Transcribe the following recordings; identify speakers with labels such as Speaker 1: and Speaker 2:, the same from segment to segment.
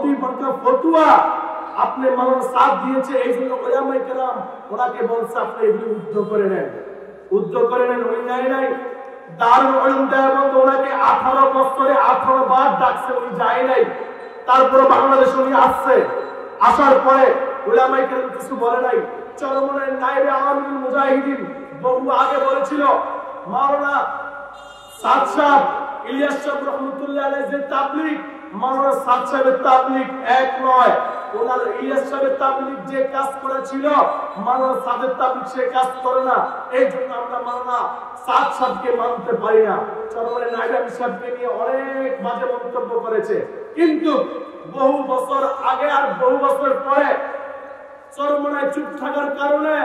Speaker 1: দুই প্রকার ফতোয়া আপনি মানুষ সাথ দিয়েছে, এই জন্য উলামায়ে কেরাম ওনাকে বলছে আপনি এগুলি উদ্যোগ করে নেন, উনি যায় নাই। দারুল উলুম দেওবন্দ ওনাকে 18 বছরে 18 বার ডাকছে, উনি যায় নাই। তারপরে বাংলাদেশে উনি আসছে, আসার পরে উলামায়ে কেরাম কিছু বলে নাই। চরমনের নায়েবে আমিরুল মুজাহিদিন বহু আগে বলেছিল মাওলানা সাদ সাহেব ইলিয়াস সাহেব রহমাতুল্লাহ আলাইহি যে তাবলীগ, মাওলানা সাদ সাহেবের তাবলীগ এক নয়। ওনার ইলিয়াস সাহেবের তাবলীগ যে কাজ করেছিল মাওলানা সাদের তাবলীগ সে কাজ করে না, এই জন্য আমরা মাওলানা সাদ সাহেবকে মানতে পারি না। চরমনের নায়েবে আমির সাহেবকে নিয়ে অনেক বাজে মন্তব্য করেছে, কিন্তু বহু বছর আগে আর বহু বছর পরে চরমনায় চুপ থাকার কারণে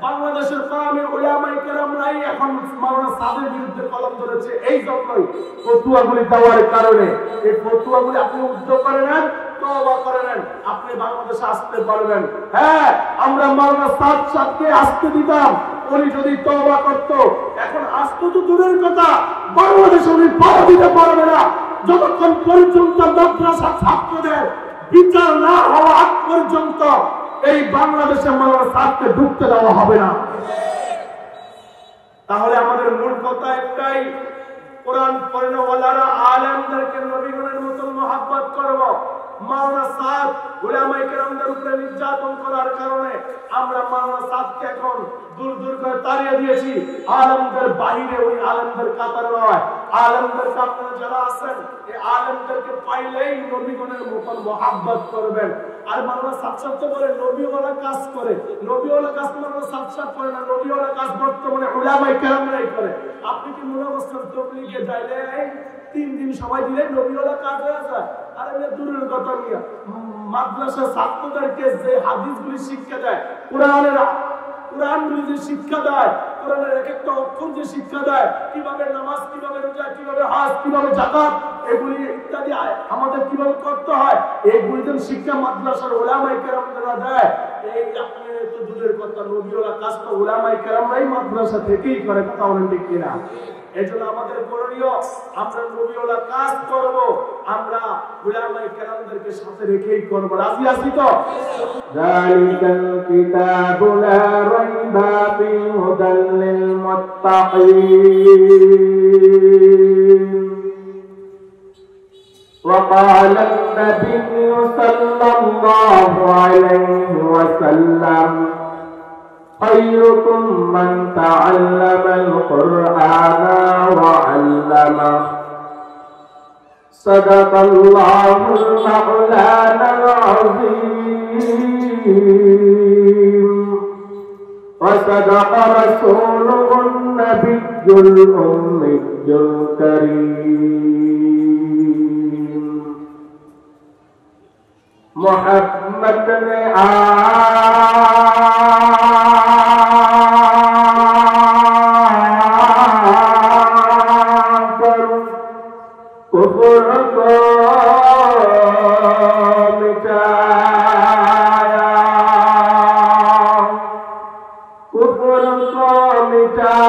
Speaker 1: বাংলাদেশের কওমি উলামায়ে কেরামরাই এখন মাওলানা সাদের বিরুদ্ধে কলম ধরেছে। এই জন্যই ফতোয়াগুলি দেওয়ার কারণে, এই ফতোয়াগুলি আপনি উদ্যোগ করে নেন, তওবা করে নেন, আপনি বাংলাদেশে আসতে পারবেন। হ্যাঁ, আমরা মাওলানা সাদ সাহেবকে আসতে দিতাম, উনি যদি তওবা করত। এখন আসতে তো দূরের কথা, বাংলাদেশে উনি পাওয়া দিতে পারবে না যতক্ষণ পর্যন্ত মাদ্রাসা ছাত্রদের বিচার না হওয়া আগ পর্যন্ত এই বাংলাদেশে মাওলানা সাদকে ঢুকতে দেওয়া হবে না। তাহলে আমাদের মূল কথা একটাই, কোরআন পড়নেওয়ালারা আলেমদেরকে নবীগণের মতো মহব্বত করব। মাওলানা সাদ উলামায়ে কেরামদের উপরে নির্যাতন করার কারণে আমরা মাওলানা সাদকে এখন দূর দূর করে তাড়িয়ে দিয়েছি। আলেমদের বাইরে ওই আলেমদের কাতার নয়, আলেমদের কাতারে যারা আছেন এই আলেমদেরকে পাইলেই নবীগণের মতো মহব্বত করবেন। আর মাওলানা সাদ সাহেব তো বলে নবীওয়ালা কাজ করে, নবীওয়ালা কাজ মাওলানা সাদ সাহেব করে না, নবীওয়ালা কাজ বর্তমানে উলামায়ে কেরামরাই করে। আপনি কি মনে করছেন তবলিগে যাইলে 3 দিন সময় দিলে নবীওয়ালা কাজ হয়ে যায়? আরে দূরের কথা নিয়ে মাদ্রাসা ছাত্রদেরকে যে হাদিসগুলি শিক্ষা দেয়, কোরআনগুলি যে শিক্ষা দেয়, কোরআনের এক একটা অক্ষর যে শিক্ষা দেয়, কিভাবে নামাজ, কিভাবে রোজা, কিভাবে হজ, কিভাবে যাকাত, এগুলি ইত্যাদি আমাদের কিভাবে করতে হয়, এইগুলি যেন শিক্ষা মাদ্রাসার উলামায়ে কেরামরা দেয়। এই আপনি তো দূরের কথা, নবীওয়ালা কাজ তো উলামায়ে কেরামরাই মাদ্রাসা থেকেই করে, কথা বলেন ঠিক কিনা? এজন্য আমাদের করণীয়, আমরা নবীওয়ালা কাজ করব, আমরা উলামায়ে কেরামদেরকে সাথে রেখেই করব। রাজি আছি তো?
Speaker 2: যালিকাল কিতাবু লা রাইবা ফিহি হুদাল লিল মুত্তাকিন। وقال النبي صلى الله عليه وسلم خيركم من تعلم القرآن وعلمه صدق الله المولانا العظيم وصدق رسوله النبي الأمي الكريم محمد نے آکر کفر کو مٹایا، کفر کو مٹا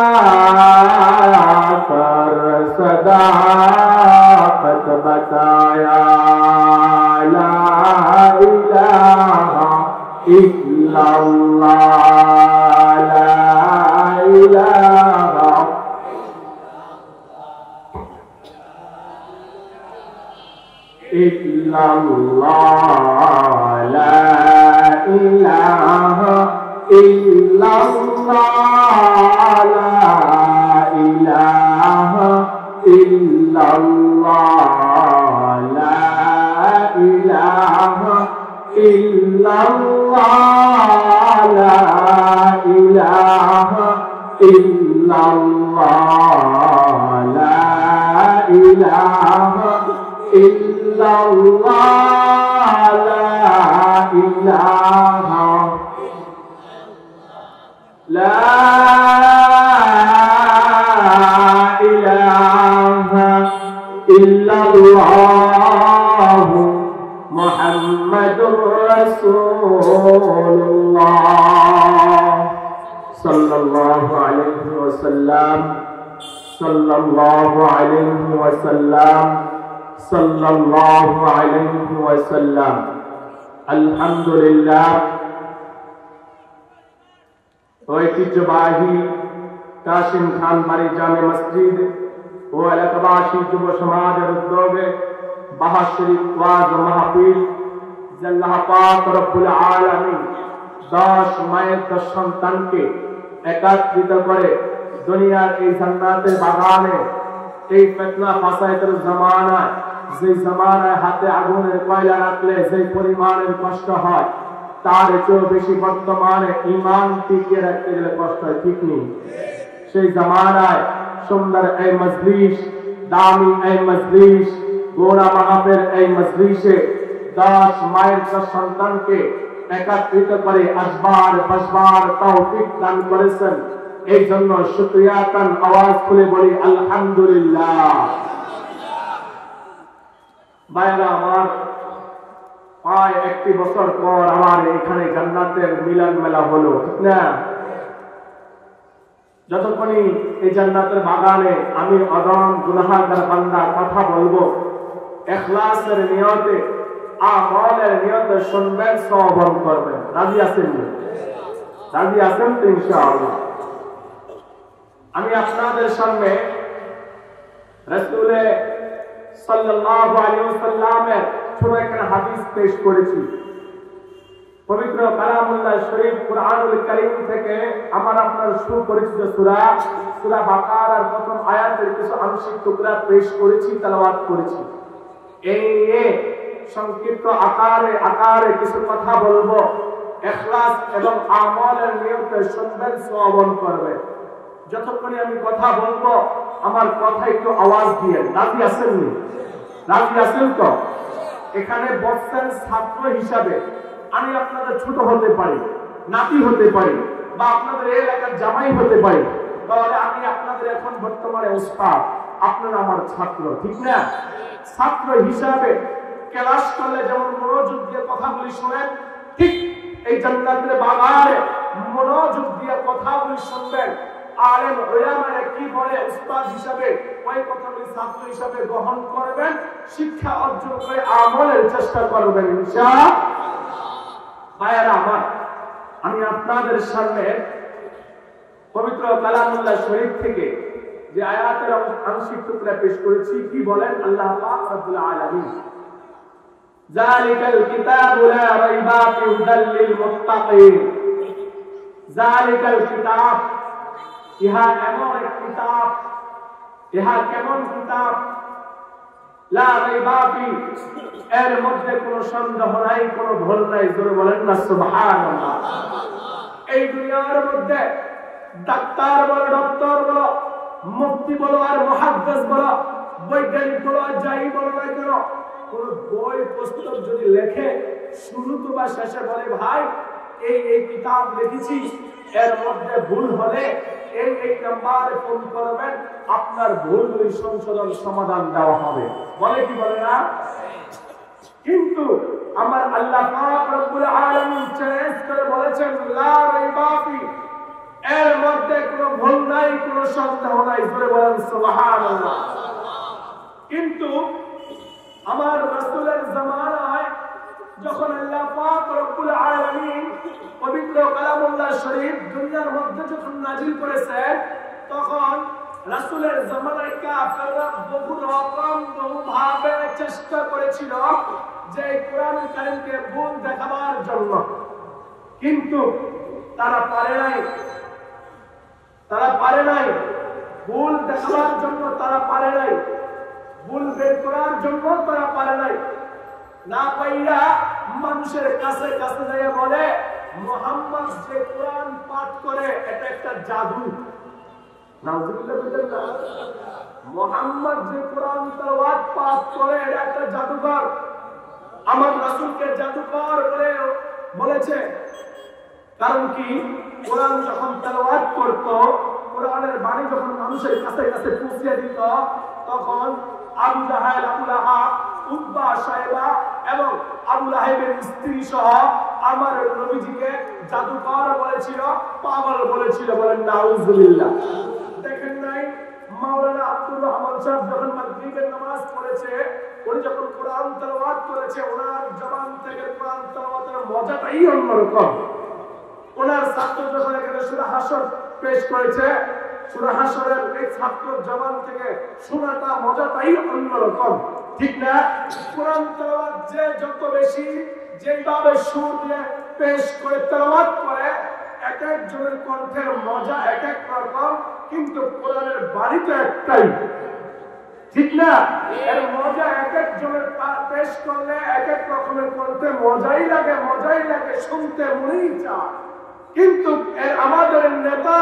Speaker 2: کر صداقت بتایا، لا إله إلا الله، لا إله إلا الله، لا إله إلا الله، لا إله إلا الله، لا إله إلا الله، لا إله إلا الله، لا إله إلا الله، لا إله لا إله إلا الله محمد رسول الله صلى الله عليه وسلم صلى الله عليه وسلم সাল্লাল্লাহু আলাইহি ওয়াসাল্লাম। আলহামদুলিল্লাহ, ঐতিহ্যবাহী কাশিম খান বাড়ি জামে মসজিদ ও এলাকাবাসী যুব সমাজের উদ্যোগে বাহাশরীফ ওয়াজ মাহফিল আল্লাহ পাক রব্বুল আলামিন 10 মায়ের 10 সন্তানকে একত্রিত করে দুনিয়ার এই জান্নাতের বাগানে, এই ফিতনা ফাসাদের জামানায়, যে জামানায় হাতে আগুনের কয়লা রাখলে যে পরিমাণের কষ্ট হয়, তার চেয়েও বেশি বর্তমানে ঈমান টিকিয়ে রাখতে গেলে কষ্ট হয়, ঠিক নেই? সেই জামানায় সুন্দর এই মজলিস, দামি এই মজলিস, গোড়া মাহফিল এই মজলিসে 10 মায়ের 10 সন্তানকে একত্রিত করে আসবার বসবার তৌফিক দান করেছেন। এই জন্য শুকরিয়া তান আওয়াজ খুলে বলি আলহামদুলিল্লাহ। ভাইরা আমার, প্রায় 1 বছর পর আমার এখানে জান্নাতের মিলন মেলা হলো, ঠিক না? যতক্ষণই এই জান্নাতের বাগানে আমি অদম গুনাহগার বান্দা কথা বলবো, ইখলাসের নিয়তে, আমলের নিয়তে শুনবেন, শ্রবণ করবেন। রাজি আছেন? রাজি আছেন তো ইনশাআল্লাহ? আমি আপনাদের সামনে রাসূল সাল্লাল্লাহু আলাইহি ওয়াসাল্লামের ছোট একটা হাদিস পেশ করেছি। পবিত্র কালামুল্লাহ শরীফ কুরআনুল কারীম থেকে আমার আপনার সুপরিচিত সূরা বাকারার প্রথম আয়াতের কিছু আংশিক টুকরা পেশ করেছি, তেলাওয়াত করেছি। এই সংক্ষিপ্ত আকারে কিছু কথা বলবো। ইখলাস এবং আমলের নিয়তে শুনবেন, শ্রবণ করবেন। যতক্ষণই আমি কথা বলবো আমার কথা একটু আওয়াজ দিয়ে। রাজি আছেন? রাজি আছেন তো? এখানে বসছেন ছাত্র হিসাবে, আমি আপনাদের ছোট হতে পারি, নাতি হতে পারি, বা আপনাদের এলাকার জামাই হতে পারি, তাহলে আমি আপনাদের এখন বর্তমানে উস্তাদ, আপনারা আমার ছাত্র, ঠিক না? ছাত্র হিসাবে ক্লাস করলে যেমন মনোযোগ দিয়ে কথাগুলি শোনেন, ঠিক এই জান্নাতের বাগানে মনোযোগ দিয়ে কথাগুলি শুনবেন। আলেম ওলামারা কি বলে উস্তাদ হিসাবে ওই কথাগুলি ছাত্র হিসাবে গ্রহণ করবেন, শিক্ষা অর্জন করে আমলের চেষ্টা করবেন ইনশাআল্লাহ। ভাইরা আমার, আমি আপনাদের সামনে পবিত্র কালামুল্লাহ শরীফ থেকে যে আয়াতের আংশিক টুকরা পেশ করেছি। কি বলেন আল্লাহ পাক রব্বুল আলামিন? যালিকাল কিতাবু লা রাইবা ফিহি হুদাল লিল মুত্তাকিন। যালিকাল কিতাব, ইহা এমন এক কিতাব, ইহা কেমন কিতাব? লা রাইবা ফিহি, এর মধ্যে কোনো সন্দেহ নাই, কোনো ভুল নাই। জোরে বলেন না সুবহানাল্লাহ। এই দুনিয়ার মধ্যে ডাক্তার বলো, ডক্টর বলো, মুফতি বলো আর মুহাদ্দিস বলো, বৈজ্ঞানিক বলো আর যাই বলো না কেন, কোন বই পুস্তক যদি লেখে শুরুতে বা শেষে বলে ভাই এই কিতাব লিখেছি, এর মধ্যে ভুল হলে এই নাম্বারে ফোন করবেন, আপনার ভুলগুলি সংশোধন সমাধান দেওয়া হবে। বলে কি বলে না? কিন্তু আমার আল্লাহ পাক রব্বুল আলামিন চ্যালেঞ্জ করে বলেছেন লা রাইবা ফি, এর মধ্যে কোনো ভুল নাই, কোনো সন্দেহ নাই। জোরে বলেন সুবহানাল্লাহ। কিন্তু আমার রাসূলের জামানায় যখন আল্লাহ পাক রব্বুল আলামিন পবিত্র কালামুল্লাহ শরীফ দুনিয়ার মধ্যে যখন নাজিল করেছেন, তখন রাসূলের জামানায় কাফেররা বহু রকম বহুভাবে চেষ্টা করেছিল যে কোরআন কারীমকে ভুল দেখাবার জন্য, কিন্তু তারা পারে নাই ভুল দেখাবার জন্য, তারা পারে নাই ভুল বের করার জন্য, তারা পারে নাই। না পাইরা মানুষের কাছে কাছে যায় বলে মুহাম্মদ যে কোরআন পাঠ করে এটা একটা জাদু। নাউজুবিল্লাহ বলেন না, মুহাম্মদ যে কোরআন তেলাওয়াত পাঠ করে এটা একটা জাদুকর। আমার রাসূলকে জাদুকর বলে বলেছে। কারণ কি? কোরআন যখন তেলাওয়াত করত, কোরআনের বাণী যখন মানুষের কাছে কাছে পৌঁছে দিত, তখন আবু জাহেল, আবু লাহাব, উতবা, শায়বা এবং আবু লাহাবের স্ত্রী সহ আমার নবীজিকে জাদুকর বলেছিল, পাগল বলেছিল। বলেন নাউজুবিল্লাহ। দেখেন নাই মাওলানা আব্দুল
Speaker 1: আব্দুর রহমান সাহেব যখন মাগরিবের নামাজ পড়েছে, উনি যখন কোরআন তেলাওয়াত করেছে, ওনার জবান থেকে কোরআন তেলাওয়াতের মজাটাই অন্যরকম। ওনার ছাত্র যখন এখানে সূরা হাসর পেশ করেছে, সূরা হাসরের এই ছাত্রের জবান থেকে শোনাটা মজাটাই অন্যরকম, ঠিক না? কোরআন তেলাওয়াত যে যত বেশি যেভাবে সুর দিয়ে পেশ করে তেলাওয়াত করে, এক একজনের কণ্ঠের মজা এক এক রকম, কিন্তু কোরআনের বাণী তো একটাই, ঠিক না? এর মজা এক একজনের পেশ করলে এক এক রকমের কণ্ঠে মজাই লাগে, শুনতে মনেই চায়। কিন্তু আমাদের নেতা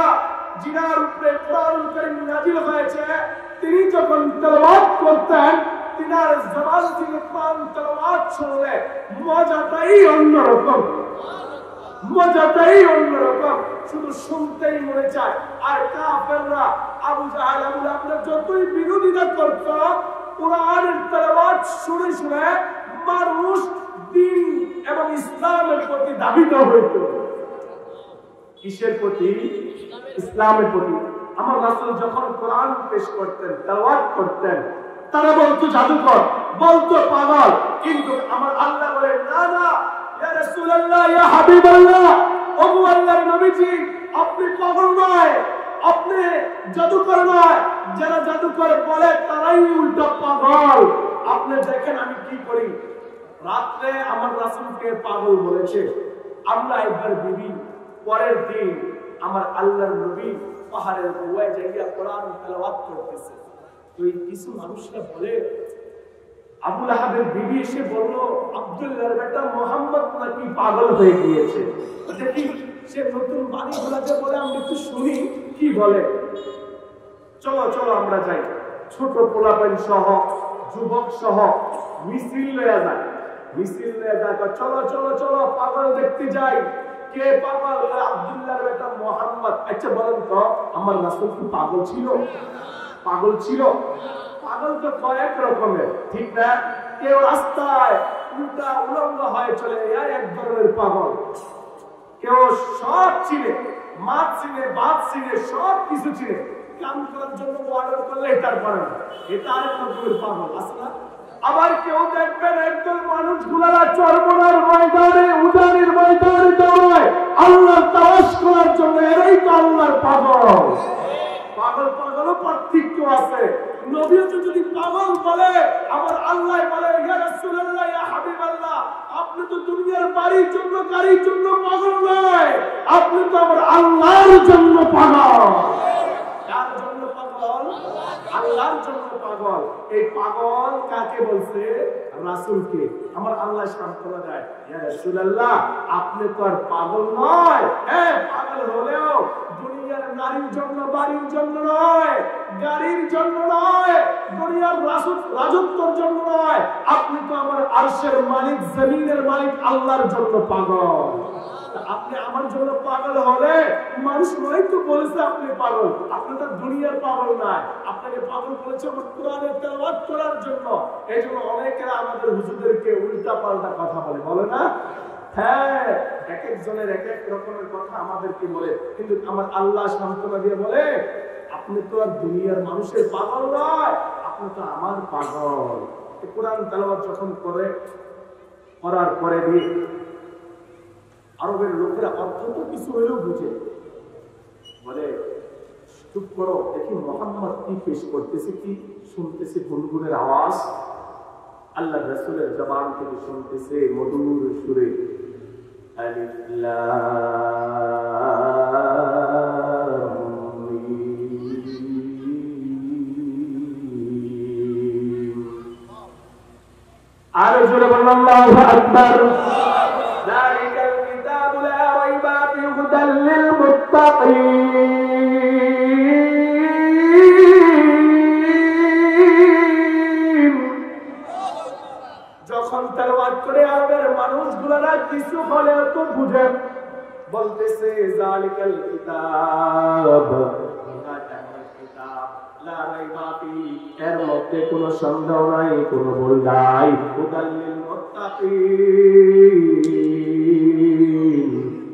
Speaker 1: যিনার উপরে কোরআন কারীম নাযিল হয়েছে, তিনি যখন তেলাওয়াত করতেন, তিনার জবান থেকে কোরআন তেলাওয়াত শুনলে মজাটাই অন্যরকম, শুধু শুনতেই মনে চায়। আর কাফেররা, আবু জাহেল, আবু লাহাব যতই বিরোধিতা করত, কোরআনের তেলাওয়াত শুনে শুনে মানুষ দ্বীন এবং ইসলামের প্রতি ধাবিত হইত। কিসের প্রতি? ইসলামের প্রতি। আমার রাসূল যখন কোরআন পেশ করতেন, তেলাওয়াত করতেন, তারা বলতো জাদুকর, বলতো পাগল, কিন্তু আমার আল্লাহ বলেন না না, ইয়া রাসূলুল্লাহ, ইয়া হাবিবাল্লাহ, ওগো আল্লাহর নবীজি, আপনি পাগল নয়, আপনি জাদুকর নয়। যারা জাদুকর বলে তারাই উল্টা পাগল। আপনি দেখেন আমি কি করি। রাতে আমার রাসূলকে পাগল বলেছে। আমরা একবার বিবি, পরের দিন আমার আল্লাহর নবী পাহাড়ের গোয়ায় যাইয়া কোরআন তেলাওয়াত করতেছে। তো এই কিছু মানুষরা বলে, আবু লাহাবের বিবি এসে বলল, আব্দুল্লাহর বেটা মুহাম্মদ নাকি পাগল হয়ে গিয়েছে। দেখি সে নতুন বাণীগুলোকে বলে, আমরা একটু শুনি কি বলে। চলো চলো আমরা যাই। ছোট পোলাপাইন সহ, যুবক সহ মিছিল লয়ে যায়। চলো চলো চলো, পাগল দেখতে যাই। কে পাগল? আব্দুল্লাহর বেটা মুহাম্মদ। আচ্ছা বলেন তো, আমার রাসূল কি পাগল ছিল? পাগল তো কয়েক রকমের, ঠিক না? কেউ রাস্তায় উল্টা উলঙ্গ হয়ে চলে যায়, এক ধরনের পাগল। কেউ সব চিনে, মাছ চিনে, বাদ চিনে, সব কিছু চিনে, কাম করার জন্য অর্ডার করলে এটার পারে না, এটা আরেক রকমের পাগল, আছে না? আবার কেউ দেখবেন একদল মানুষ গুলারা চরমনার ময়দানে, উদানের ময়দানে দৌড়ায় আল্লাহর তাওয়াজ করার জন্য, এরাই তো আল্লাহর পাগল। পাগলও পার্থক্য আছে। নবীও যদি পাগল বলে, আমার আল্লাহ বলে, ইয়া রাসূলুল্লাহ, ইয়া হাবিবাল্লাহ, আপনি তো দুনিয়ার বাড়ির জন্য, গাড়ির জন্য পাগল নয়, আপনি তো আমার আল্লাহর জন্য পাগল। কার জন্য পাগল? আল্লাহর জন্য পাগল। এই পাগল কাকে বলছে? রাসূলকে। আমার আল্লাহ সান্ত্বনা দেয়, ইয়া রাসূলুল্লাহ, আপনি তো আর পাগল নয়। হ্যাঁ, পাগল হলেও দুনিয়ার নারীর জন্য, বাড়ির জন্য নয়, গাড়ির জন্য নয়, দুনিয়ার রাজত্বের জন্য নয়, আপনি তো আমার আরশের মালিক, জমিনের মালিক আল্লাহর জন্য পাগল। আপনি আমার জন্য পাগল হলে মানুষ নয়তো বলেছে আপনি পাগল, আপনি তো দুনিয়ার পাগল নয়, আপনাকে পাগল বলেছে আমার কোরআনের তেলাওয়াত করার জন্য। এই জন্য অনেকেরা আমাদের হুজুরদেরকে উল্টা পাল্টা কথা বলে না? হ্যাঁ, এক একজনের এক এক রকমের কথা আমাদেরকে বলে, কিন্তু আমার আল্লাহ সান্ত্বনা দিয়ে বলে, আপনি তো আর দুনিয়ার মানুষের পাগল নয়, আপনি তো আমার পাগল। কোরআন তেলাওয়াত যখন করার পরে দিয়ে আরবের লোকেরা অর্থ তো কিছু হলেও বুঝে, বলে চুপ করো, দেখি মুহাম্মদ কি পেশ করতেছে, কি শুনতেছে, গুনগুনের আওয়াজ আল্লাহ রাসূলের জবান থেকে শুনতেছে মধুর সুরে, আলিফ লাম মিম। আর জোরে বলুন আল্লাহু আকবার। যালিকাল কিতাবু লা রাইবা ফিহি হুদাল লিল মুত্তাকিন। যখন তেলাওয়াত করে আরবের মানুষগুলোরা কিছু হলেও তো বুঝে, বলতেছে যালিকাল কিতাব, লা রাইবা ফিহি, এর মধ্যে কোনো সন্দেহ নাই, কোনো ভুল নাই, হুদাল লিল মুত্তাকিন,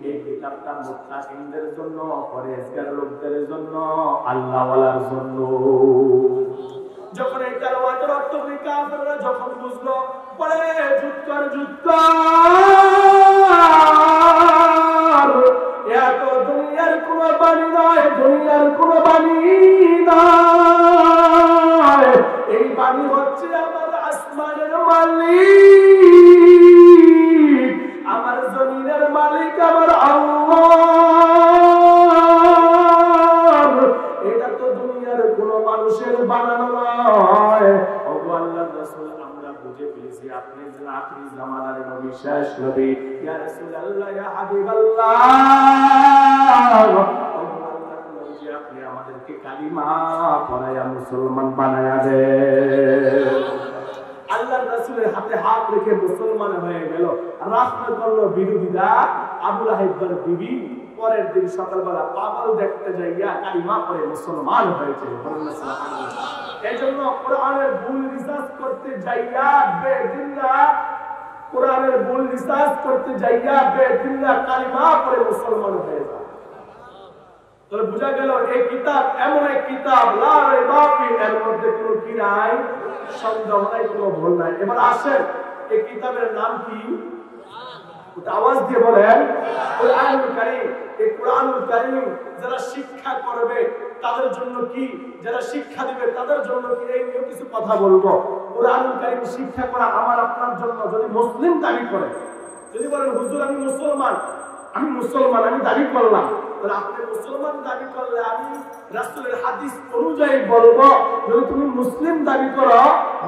Speaker 1: এই কিতাবটা মুত্তাকিনদের জন্য, পরহেজগার লোকদের জন্য, আল্লাহওয়ালার জন্য। তবে কাফেররা যখন বুঝলো পরে যুদ্ধ এত দুনিয়ার কোনো বাণী নয়, দুনিয়ার কোনো বাণী নয়, এই বাণী হচ্ছে আমার আসমানের মালিক, আমার জমিনের মালিক আমার আল্লাহ। এটা তো দুনিয়ার কোনো মানুষের বানানো নয়। ওগো আল্লাহর রাসূল, আমরা বুঝে ফেলেছি আপনি যে আখিরি জামানার নবী, শেষ নবী। ইয়া রাসূলুল্লাহ, ইয়া হাবিবাল্লাহ, আপনি আমাদেরকে কালিমা পড়ায়া মুসলমান বানায়া দেন। আল্লাহর রাসূলের হাতে হাত রেখে মুসলমান হয়ে গেল। রাষ্ট্র করলো বিরোধীরা, আবু লাহাবের বিবি পরের দিন সকালবেলা পাগল দেখতে যাইয়া কালিমা পড়ে মুসলমান হয়েছে। এই জন্য কোরআনের ভুল রিসার্চ করতে যাইয়া বেদিনরা, কোরআনের ভুল রিসার্চ করতে যাইয়া বেদিনরা কালিমা পড়ে মুসলমান হয়ে যায়। তাহলে বোঝা গেল এই কিতাব এমন এক কিতাব, লা রাইবা ফিহি, এর মধ্যে কোনো কি নাই, সন্দেহ নাই, কোনো ভুল নাই। এবার আসেন, এই কিতাবের নাম কি? আওয়াজ দিয়ে বলেন কোরআনুল কারীম। এই কোরআনুল কারীম যারা শিক্ষা করবে তাদের জন্য কি, যারা শিক্ষা দিবে তাদের জন্য কি, এই নিয়ে কিছু কথা বলবো। কোরআনুল কারীম শিক্ষা করা আমার আপনার জন্য, যদি মুসলিম দাবি করে, যদি বলেন হুজুর আমি মুসলমান, আমি দাবি করলাম, তাহলে আপনি মুসলমান দাবি করলে আমি রাসূলের হাদিস অনুযায়ী বলবো। যদি তুমি মুসলিম দাবি করো,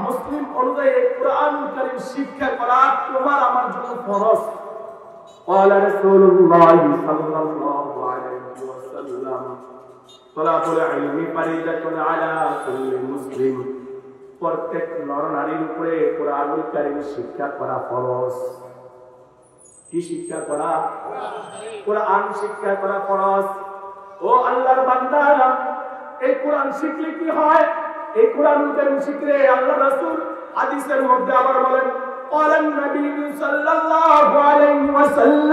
Speaker 1: মুসলিম অনুযায়ী এই কোরআনুল কারীম শিক্ষা করা তোমার আমার জন্য ফরজ। قال رسول الله صلى الله عليه وسلم طلب العلم فريضة على كل مسلم। প্রত্যেক নর-নারীর উপরে কোরআনুল কারীম শিক্ষা করা ফরজ। কি শিক্ষা করা? কোরআন শিক্ষা করা ফরজ। ও আল্লাহর বান্দারা, এই কোরআন শিখলে কি হয়? এই কোরআনুল কারীম শিখলে আল্লাহর রাসূল হাদিসের মধ্যে আবার বলেন, قال النبي صلى الله عليه وسلم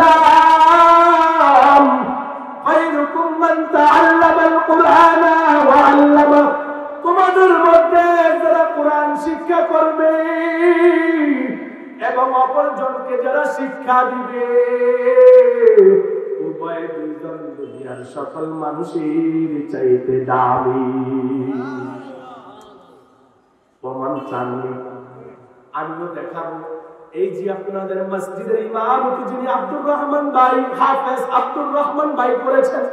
Speaker 1: خيركم من تعلم القرآن وعلمه। তোমাদের মধ্যে যারা কোরআন শিক্ষা করবে এবং অপরজনকে যারা শিক্ষা দিবে, উভয় দুইজন দুনিয়ার সকল মানুষের চাইতে দামি। প্রমাণ চাননি? আমিও দেখাবো। এই যে আপনাদের মসজিদের ইমামতি যিনি আব্দুর রহমান ভাই, হাফেজ আব্দুর রহমান ভাই করেছেন,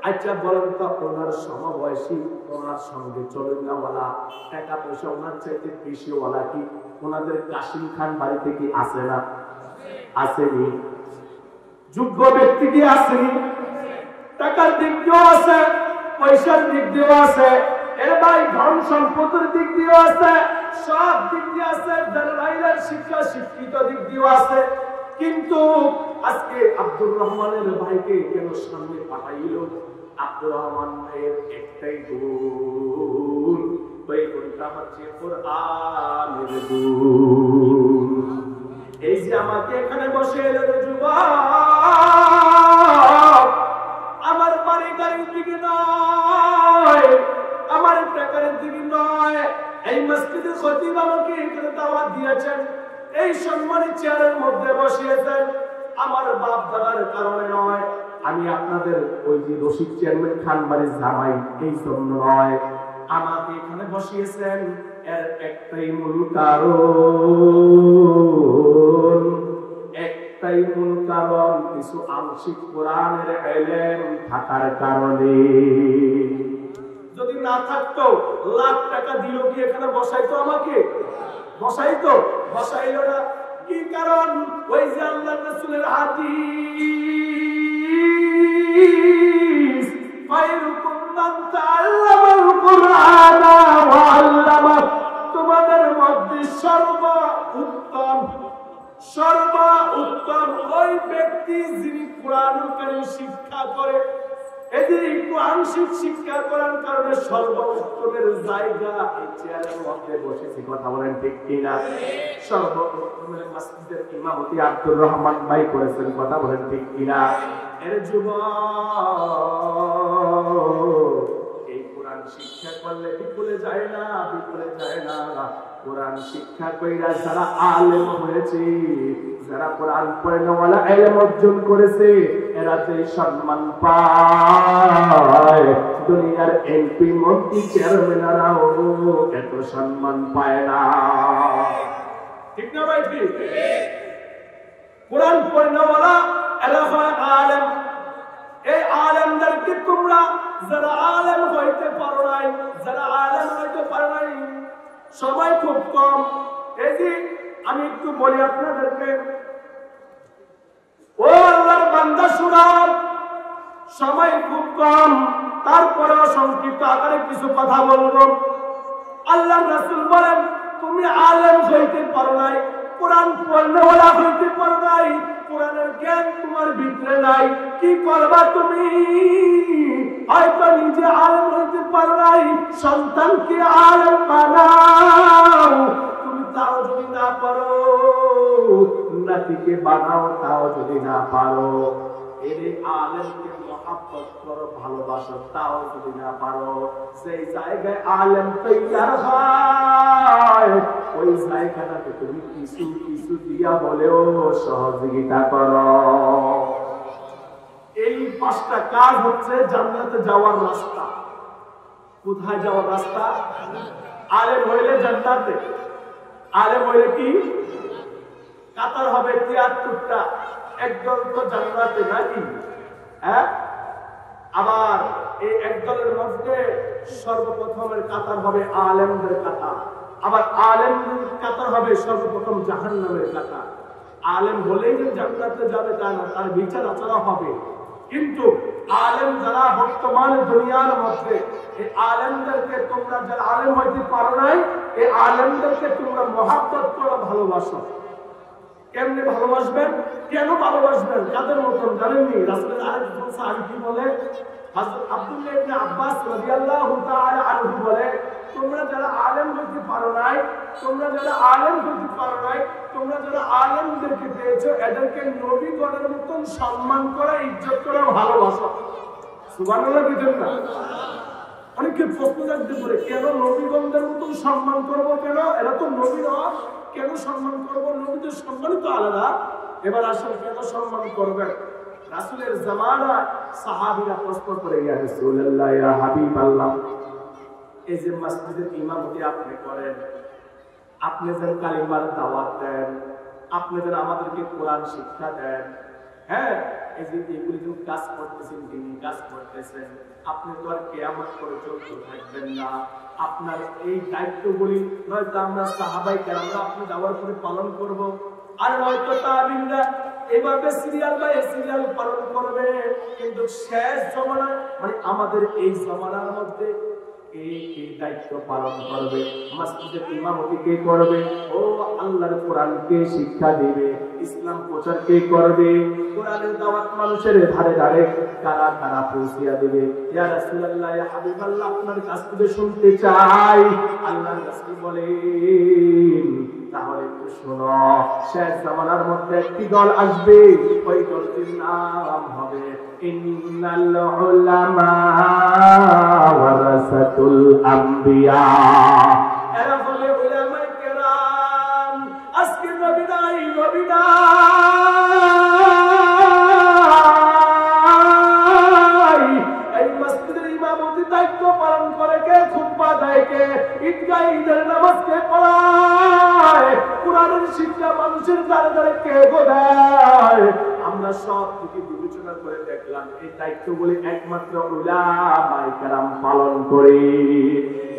Speaker 1: আচ্ছা বলেন তো ওনার সমবয়সী, ওনার সঙ্গে চলুন নাওয়ালা, টাকা পয়সা ওনার চাইতে বেশি ওয়ালা কি ওনাদের কাশিম খান বাড়িতে কি আছে না? আসেনি? যোগ্য ব্যক্তি কি আসেনি? টাকার দিক দিয়েও আছে, পয়সার দিক দিয়েও আছে, এর ভাই ধন সম্পদের দিক দিয়েও আছে, সব দিক দিয়ে আছে, জানাইলের শিক্ষা শিক্ষিত দিক দিয়েও আছে। কিন্তু আজকে আব্দুর রহমানের ভাইকে কেন সামনে পাঠাইল? আব্দুর রহমান ভাইয়ের একটাই গুণ, ওই গুণটা হচ্ছে কোরআনের গুণ। এই যে আমাকে এখানে বসে এলো যুবক, আমার বাড়ি গাড়ির দিকে নয়, আমার টাকার দিকে নয়, এই মসজিদের খতিব আমাকে এখানে দাওয়াত দিয়েছেন, এই সম্মানিত চেয়ারের মধ্যে বসিয়েছেন আমার বাপ দাদার কারণে নয়, আমি আপনাদের ওই যে রশিদ চেয়ারম্যান খান বাড়ির জামাই এই জন্য নয়, আমাকে এখানে বসিয়েছেন এর একটাই মূল কারণ, একটাই মূল কারণ, কিছু আংশিক কোরআনের ইলম থাকার কারণে। যদি না থাকতো লাখ টাকা দিল কি এখানে বসাইতো? আমাকে বসাইতো? বসাইলো না। কি কারণ? ওই যে আল্লাহর রাসূলের হাদিস, খায়রুকুম মান তাআল্লামাল কুরআনা ওয়া আল্লামা। তোমাদের মধ্যে সর্বোত্তম ওই ব্যক্তি যিনি কোরআনুল কারীম শিক্ষা করে। এই যে কোরআন শিক্ষা করার কারণে সর্বোত্তমের জায়গা এই চেয়ারের মধ্যে বসেছি, কথা বলেন ঠিক কিনা? সর্বোত্তমের মসজিদের ইমামতি আব্দুর রহমান ভাই করেছেন, কথা বলেন ঠিক কিনা? এর যুবক, এই কোরআন শিক্ষা করলে বিপুলে যায় না, বিপুলে যায় না। কোরআন শিক্ষা কইরা যারা আলেম হয়েছে, যারা কোরআন পড়ে ওয়ালা ইলম অর্জন করেছে, এরা যে সম্মান পায়, দুনিয়ার এমপি মন্ত্রী চেয়ারম্যানরাও এত সম্মান পায় না। ঠিক না ভাই? ঠিক। কোরআন পড়ে ওয়ালা এরা হয় আলেম। এই আলেমদেরকে তোমরা যারা আলেম হইতে পারো নাই, যারা আলেম হইতে পারো নাই, সময় খুব কম। এই যে আমি একটু বলি আপনাদেরকে, ও আল্লাহর বান্দা শুনাও, সময় খুব কম, তারপরেও সংক্ষিপ্ত আকারে কিছু কথা বলবো। আল্লাহর রাসূল বলেন, তুমি আলেম হইতে পারো নাই, কোরআন পড়নেওয়ালা হইতে পারো নাই, কোরআনের জ্ঞান তোমার ভিতরে নাই, কি করবা তুমি? হয়তো নিজে আলেম হইতে পারো নাই, সন্তানকে আলেম বানাও, তুমি তাও যদি না পারো, নাতিকে বানাও, তাও যদি না পারো, এর আলেমকে মহব্বত করো, ভালোবাসো, তাও যদি না পারো, সেই জায়গায় আলেম তৈয়ার হয়, ওই জায়গাটাতে তুমি কিছু কিছু দিয়া বলেও সহযোগিতা করো। এই 5টা কাজ হচ্ছে জান্নাতে যাওয়ার রাস্তা। কোথায় যাওয়ার রাস্তা? আলেম হইলে জান্নাতে। আলেম হইলে কি? কাতার হবে 73টা, একদল তো জান্নাতে নাকি? হ্যাঁ, আবার এই একদলের মধ্যে সর্বপ্রথমের কাতার হবে আলেমদের কাতার, আবার আলেমদের কাতার হবে সর্বপ্রথম জাহান্নামের কাতার। আলেম হলেই যে জান্নাতে যাবে তা না, তার বিচার আচরণ হবে। কিন্তু আলেম যারা বর্তমানে দুনিয়ার মধ্যে, এই আলেমদেরকে তোমরা যারা আলেম হইতে পারো নাই, এই আলেমদেরকে তোমরা মহব্বত করো, ভালোবাসো। কেমনে ভালোবাসবেন? কেন ভালোবাসবেন? কাদের মতন জানেননি? রাসূলের আরেকজন সাহাবী কি বলে? হযরত আব্দুল্লাহ ইবনে আব্বাস রাদিয়াল্লাহু তাআলা আনহু বলে, তোমরা যারা আলেম হইতে পারো নাই, তোমরা যারা আলেম হইতে পারো নাই, তোমরা যারা আলেমদেরকে পেয়েছো, এদেরকে নবীগণের মতন সম্মান করা, ইজ্জত করা, ভালোবাসা। সুবহানাল্লাহ বুঝেন না? অনেকে প্রশ্ন জানতে পারে, কেন নবীগণদের মতন সম্মান করবো? কেন? এরা তো নবী নয়, কেন সম্মান করবো? নবীদের সম্মানই তো আলাদা। এবার আসলে কেন সম্মান করবেন? রাসূলের জামানায় সাহাবীরা প্রশ্ন করে, ইয়া রাসূলুল্লাহ, ইয়া হাবিবাল্লাহ, এই যে মসজিদের ইমামতি আপনি করেন, আপনি যেন কালিমার দাওয়াত দেন, আপনি যেন আমাদেরকে কোরআন শিক্ষা দেন, হ্যাঁ, এই যে এগুলি যেন কাজ করতেছেন, তিনি কাজ করতেছেন, আপনি তো আর কিয়ামত পর্যন্ত থাকবেন না। আপনার এই দায়িত্বগুলি নয়তো আমরা সাহাবায়ে কেরামরা আপনি যাওয়ার পরে পালন করব, আর নয়তো তাবিঈনরা এভাবে সিরিয়াল বাই সিরিয়াল পালন করবে। কিন্তু শেষ জমানায়, মানে আমাদের এই জমানার মধ্যে কে দায়িত্ব পালন করবে? মসজিদের ইমামতি কে করবে? ও আল্লাহর কোরআন কে শিক্ষা দিবে? ইসলাম প্রচার কে করবে? কোরআনের দাওয়াত মানুষের ধারে ধারে কারা কারা পৌঁছিয়া দিবে? ইয়া রাসূলুল্লাহ, ইয়া হাবিবাল্লাহ, আপনার কাছ থেকে শুনতে চাই। আল্লাহর রাসূল বলেন, তাহলে একটু শোনো, শেষ জামানার মধ্যে একটি দল আসবে, ওই দলটির নাম হবে ইন্নাল উলামা ওয়ারাসাতুল আম্বিয়া। এরা হলে উলামায়ে কেরাম। আজকে নবী নাই, নবী নাই, এই মসজিদের ইমামতি দায়িত্ব পালন করে কে? খুতবা দেয় কে? ঈদগাহ ঈদের নামাজ কে পড়ায়? কোরআনের শিক্ষা মানুষের দ্বারে দ্বারে কে গো দেয়? আমরা সব থেকে বিবেচনা করে দেখলাম, এই দায়িত্বগুলি একমাত্র উলামায়ে কেরাম পালন করে।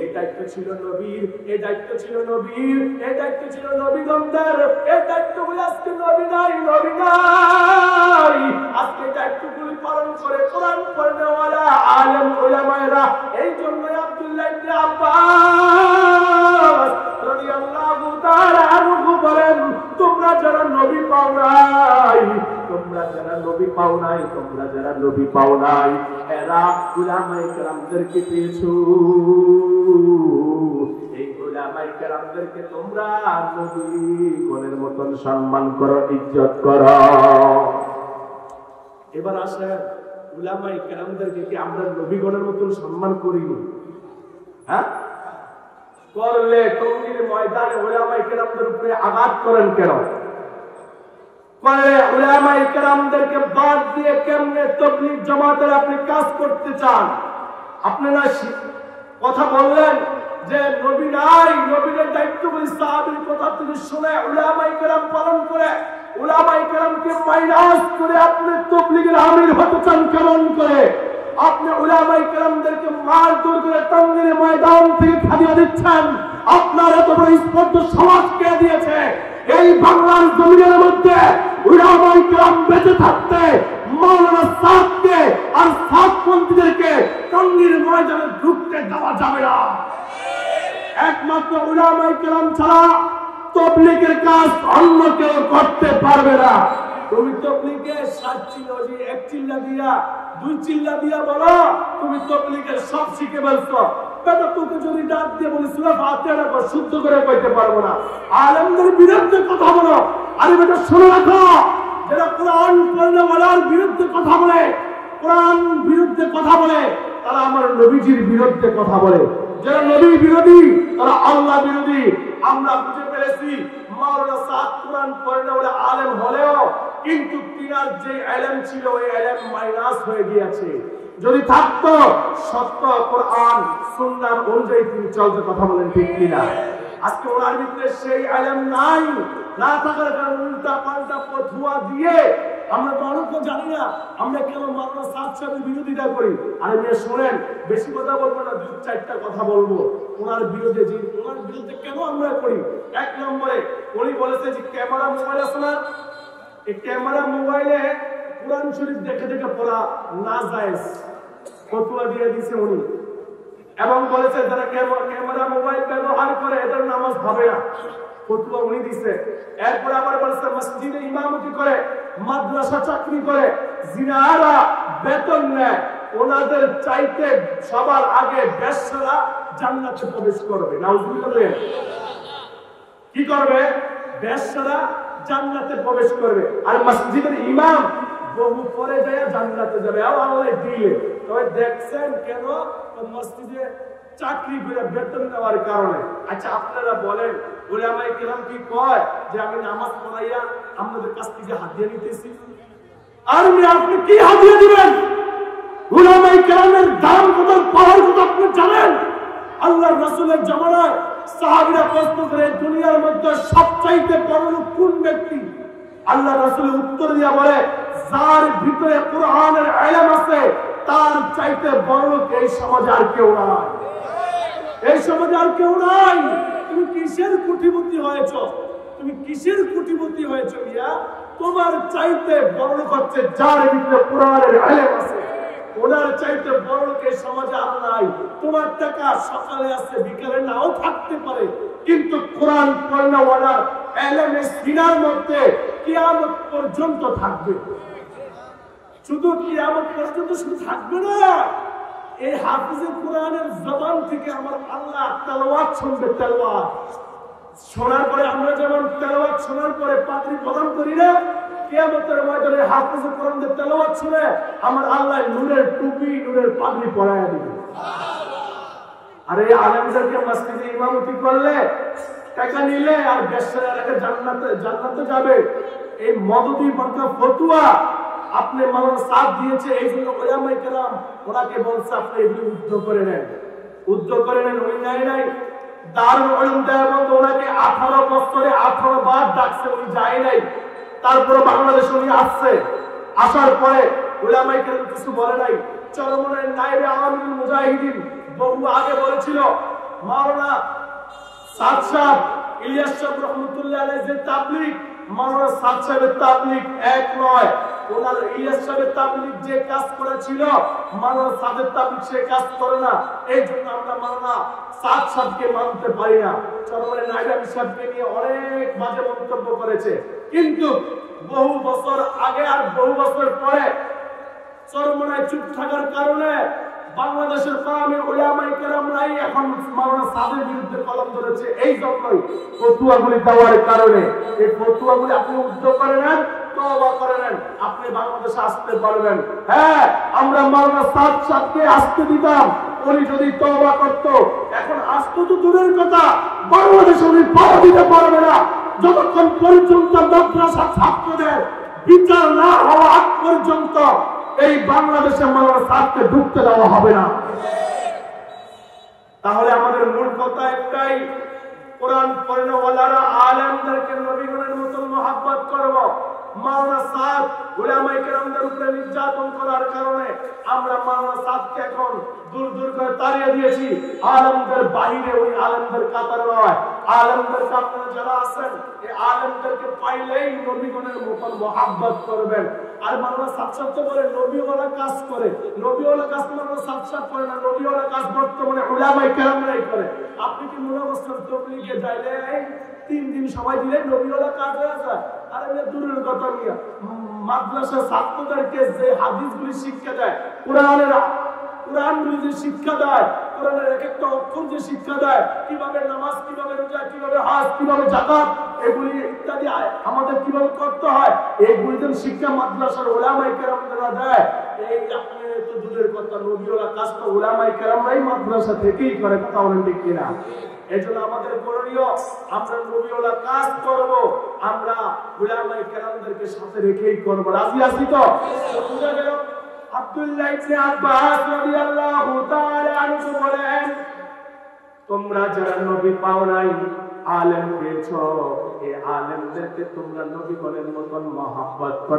Speaker 1: এই দায়িত্ব ছিল নবীর, এই দায়িত্ব ছিল নবীর, এই দায়িত্ব ছিল নবীগণদের। এই দায়িত্বগুলি আজকে নবী নাই, নবী নাই। আজকে দায়িত্বগুলি পালন করে কোরআন পড়নেওয়ালা আলেম উলামায়েরা। এই জন্যই আব্দুল্লাহ ইবনে আব্বাস রাদিয়াল্লাহু তাআলা আনহু বলেন, তোমরা যারা নবী পাও নাই, তোমরা যারা নবী পাও নাই, তোমরা যারা নবী পাও নাই, এরা উলামায়ে কেরামদেরকে পেয়েছো। এই উলামায়ে কেরামদেরকে তোমরা নবীগণের মতন সম্মান করো, ইজ্জত করো। এবার আসেন, উলামায়ে কেরামদেরকে কি আমরা নবীগণের মতন সম্মান করি? হ্যাঁ করলে টঙ্গীর ময়দানে উলামায়ে কেরামদের উপরে আঘাত করেন কেন? করলে উলামায়ে কেরামদেরকে বাদ দিয়ে কেমনে তাবলীগ জামাতের আপনি কাজ করতে চান? আপনারা কথা বললেন যে নবী নাই, নবীর দায়িত্বগুলি সাহাবীর কথা থেকে শুনে উলামায়ে কেরাম পালন করে উলামায়ে কেরামকে মাইনাস করে আপনি তাবলীগের আমির হতে চান কেমন করে? আপনি উলামায়ে কেরামদেরকে মারধর করে টঙ্গীর ময়দান থেকে খাদিয়ে দিচ্ছেন। আপনার এত বড় স্পর্ধ সমাজ কে দিয়েছে? এই বাংলার জমিনের মধ্যে উলামায়ে কেরাম বেঁচে থাকতে মাওলানা সাদকে আর সাদপন্থীদেরকে টঙ্গীর ময়দানে ঢুকতে দেওয়া যাবে না। একমাত্র উলামায়ে কেরাম ছাড়া তাবলীগের কাজ অন্য কেউ করতে পারবে না। তুমি তাবলীগে 7 চিল্লা, এক চিল্লা দিয়া, 2 চিল্লা দিয়া বলো তুমি তাবলীগের সব শিখে বলছো। বেটা তোকে যদি ডাক দিয়ে বলি সূরা ফাতিহাটা কর, শুদ্ধ করে কইতে পারবো না। আলেমদের বিরুদ্ধে কথা বলো, আরে বেটা শুনে রাখো, যারা কোরআন পড়নেওয়ালার বিরুদ্ধে কথা বলে, কোরআন বিরুদ্ধে কথা বলে, তারা আমার নবীজির বিরুদ্ধে কথা বলে। যারা নবী বিরোধী তারা আল্লাহ বিরোধী। আমরা বুঝে পেরেছি মাওলানা সাদ কোরআন পড়নেওয়ালা আলেম হলেও কিন্তু তিনার যে ইলম ছিল ওই ইলম মাইনাস হয়ে গিয়েছে। যদি থাকতো সত্য কোরআন সুন্নাহ অনুযায়ী তিনি চলতে, কথা বলেন ঠিক কিনা? আজকে ওনার ভিতরে সেই ইলম নাই, না থাকার কারণে উল্টা পাল্টা ফতোয়া দিয়ে আমরা তো অনেক জানি না আমরা কেন মাওলানা সাদ সাহেবের বিরোধিতা করি। আর আপনি শুনেন, বেশি কথা বলবো না, 2-4টা কথা বলবো ওনার বিরুদ্ধে। যে ওনার বিরুদ্ধে কেন আমরা করি, 1 নম্বরে উনি বলেছে যে ক্যামেরা মোবাইল আছে না, এই ক্যামেরা মোবাইলে কোরআন শরীফ দেখে দেখে পড়া নাজায়েজ ফতোয়া দিয়ে দিয়েছে উনি, এবং বলেছে যারা ক্যামেরা মোবাইল ব্যবহার করে এদের নামাজ হবে না, ফতোয়া উনি দিয়েছে। এরপর আবার বলেছে মসজিদে ইমামতি করে, মাদ্রাসা চাকরি করে, জিনারা বেতন নেয়, ওনাদের চাইতে সবার আগে বেশ্যারা জান্নাতে প্রবেশ করবে। নাউজুবিল্লাহ। কি করবে? বেশ্যারা জান্নাতে প্রবেশ করবে। আর মসজিদের ইমাম বহু পরে যায় জান্নাতে যাবে। আল্লাহ দিলে তবে দেখছেন কেন? মসজিদে চাকরি করে বেতন নেওয়ার কারণে। আচ্ছা আপনারা বলেন উলামায়ে কেরাম কি কয় যে আমি নামাজ পড়াইয়া আপনাদের কাছ থেকে হাদিয়া নিতেছি? আর আপনি কি হাদিয়া দিবেন? উলামায়ে কেরামের দাম কত, পাওয়ার কত আপনি জানেন? আল্লাহর রাসূলের জামানায় সাহাবীরা প্রশ্ন করে দুনিয়ার মধ্যে সবচাইতে বড় লোক কোন ব্যক্তি? আল্লাহর রাসূল উত্তর দিয়া বলে যার ভিতরে কোরআনের ইলম আছে তার চাইতে বড় লোক এই সমাজে আর কেউ নাই। এই সমাজে আর কেউ নাই। তুমি কিসের কোটিপতি হয়েছো? তুমি কিসের কোটিপতি হয়েছো মিয়া? তোমার চাইতে বড় লোক হচ্ছে যার ভিতরে কোরআনের ইলম আছে। ওনার চাইতে বড় লোক এই সমাজে আর নাই। তোমার টাকা সকালে আছে বিকালে নাও থাকতে পারে, কিন্তু কোরআন পড়নেওয়ালার ইলমের সিনার মধ্যে কিয়ামত পর্যন্ত থাকবে। শুধু কিয়ামত পর্যন্ত শুধু থাকবে না, এই হাফিজে কোরআনের জবান থেকে আমার আল্লাহ তেলাওয়াত শুনবে। তেলাওয়াত শোনার পরে আমরা যেমন তেলাওয়াত শোনার পরে পাত্রী প্রদান করি না, কিয়ামতের ময়দানে হাফিজে কোরআনের তেলাওয়াত শুনে আমার আল্লাহ নূরের টুপি, নূরের পাগড়ি পরায়া দিবে। আর এই আলেমদেরকে মসজিদে ইমামতি করলে, টাকা নিলে আর বেশ্যারা জান্নাতে যাবে। এই মদদি মার্কা ফতোয়া আপনি মাওলানা সাদ দিয়েছে, এই জন্য উলামায়ে কেরাম ওনাকে বলছে আপনি এগুলো উদ্ধ করে নেন, উদ্ধ করে নেন। উনি যায় নাই। দারুল উলুম দেওবন্দ ওনাকে 18 বছরে 18 বার ডাকছে, উনি যায় নাই। তারপরে বাংলাদেশে উনি আসছে, আসার পরে উলামায়ে কেরাম কিছু বলে নাই। চরমনের নায়েবে আমিরুল মুজাহিদিন বহু আগে বলেছিল মাওলানা সাদ সাহেব, ইলিয়াস সাহেব রহমাতুল্লাহ আলাইহি যে তাবলীগ, মাওলানা সাদ সাহেবের তাবলীগ এক নয়। ওনার ইলিয়াস সাহেবের তাবলীগ যে কাজ করেছিল মাওলানা সাদের তাবলীগ সে কাজ করে না। এই জন্য আমরা মাওলানা সাদ সাহেবকে মানতে পারি না। চরমনের নায়েবে আমির সাহেবকে নিয়ে অনেক বাজে মন্তব্য করেছে, কিন্তু বহু বছর আগে আর বহু বছর পরে চরমনায় চুপ থাকার কারণে বাংলাদেশের কামে উলামায়ে কেরামরাই এখন মাওলানা সাদের বিরুদ্ধে কলম ধরেছে। এই জন্যই ফতোয়াগুলি দেওয়ার কারণে। এই ফতোয়াগুলি আপনি উদ্যোগ করে নেন, তওবা করে নেন, আপনি বাংলাদেশে আসতে পারবেন। হ্যাঁ, আমরা মাওলানা সাদ সাহেবকে আসতে দিতাম, উনি যদি তওবা করত, এখন আসতো তো দূরের কথা, বাংলাদেশে উনি পাওয়া দিতে পারবে না যতক্ষণ পর্যন্ত মাদ্রাসার ছাত্রদের বিচার না হওয়া আগ পর্যন্ত এই বাংলাদেশে মাদ্রাসাকে ঢুকতে দেওয়া হবে না। তাহলে আমাদের মূল কথা একটাই, কোরআন পড়নেওয়ালারা আলেমদেরকে নবীগণের মতো মহব্বত করব। মাওলানা সাদ উলামায়ে কেরামদের উপরে নির্যাতন করার কারণে আমরা মাওলানা সাদকে এখন দূর দূর করে তাড়িয়ে দিয়েছি। আলেমদের বাইরে ওই আলেমদের কাতার নয়, আলেমদেরকে আপনারা যারা আছেন এই আলেমদেরকে পাইলেই নবীগণের মতো মহব্বত করবেন। আর মাওলানা সাদ সাহেব তো বলে নবীওয়ালা কাজ করে, নবীওয়ালা কাজ মাওলানা সাদ সাহেব করে না, নবীওয়ালা কাজ বর্তমানে উলামায়ে কেরামরাই করে। আপনি কি মনে করছেন তবলিগে যাইলে 3 দিন সবাই দিলে নবীওয়ালা কাজ হয়ে যায়? আরে এটা দূরের কথা নিয়ে মাদ্রাসা ছাত্রদেরকে যে হাদিসগুলি শিক্ষা দেয়, কোরআনগুলি যে শিক্ষা দেয়, কোরআনের এক একটা অক্ষর যে শিক্ষা দেয়, কিভাবে নামাজ, কিভাবে রোজা, কিভাবে হজ, কিভাবে যাকাত, এগুলি ইত্যাদি আমাদের কিভাবে করতে হয়, এইগুলি যেন শিক্ষা মাদ্রাসার উলামায়ে কেরামরা দেয়। এই আপনি তো দূরের কথা, নবীওয়ালা কাজ তো উলামায়ে কেরামরাই মাদ্রাসা থেকেই করে, কথা বলেন ঠিক কিনা? এজন্য আমাদের করণীয়, আমরা নবীওয়ালা কাজ করব, আমরা উলামায়ে কেরামদেরকে সাথে রেখেই করব। রাজি আছি তো? বুঝা গেল? আব্দুল্লাহ ইবনে আব্বাস রাদিয়াল্লাহু তাআলা আনহু বলেন, তোমরা যারা নবী পাও নাই, আলেম পেয়েছো, এই আলেমদেরকে তোমরা নবীগণের মতন মহব্বত করো।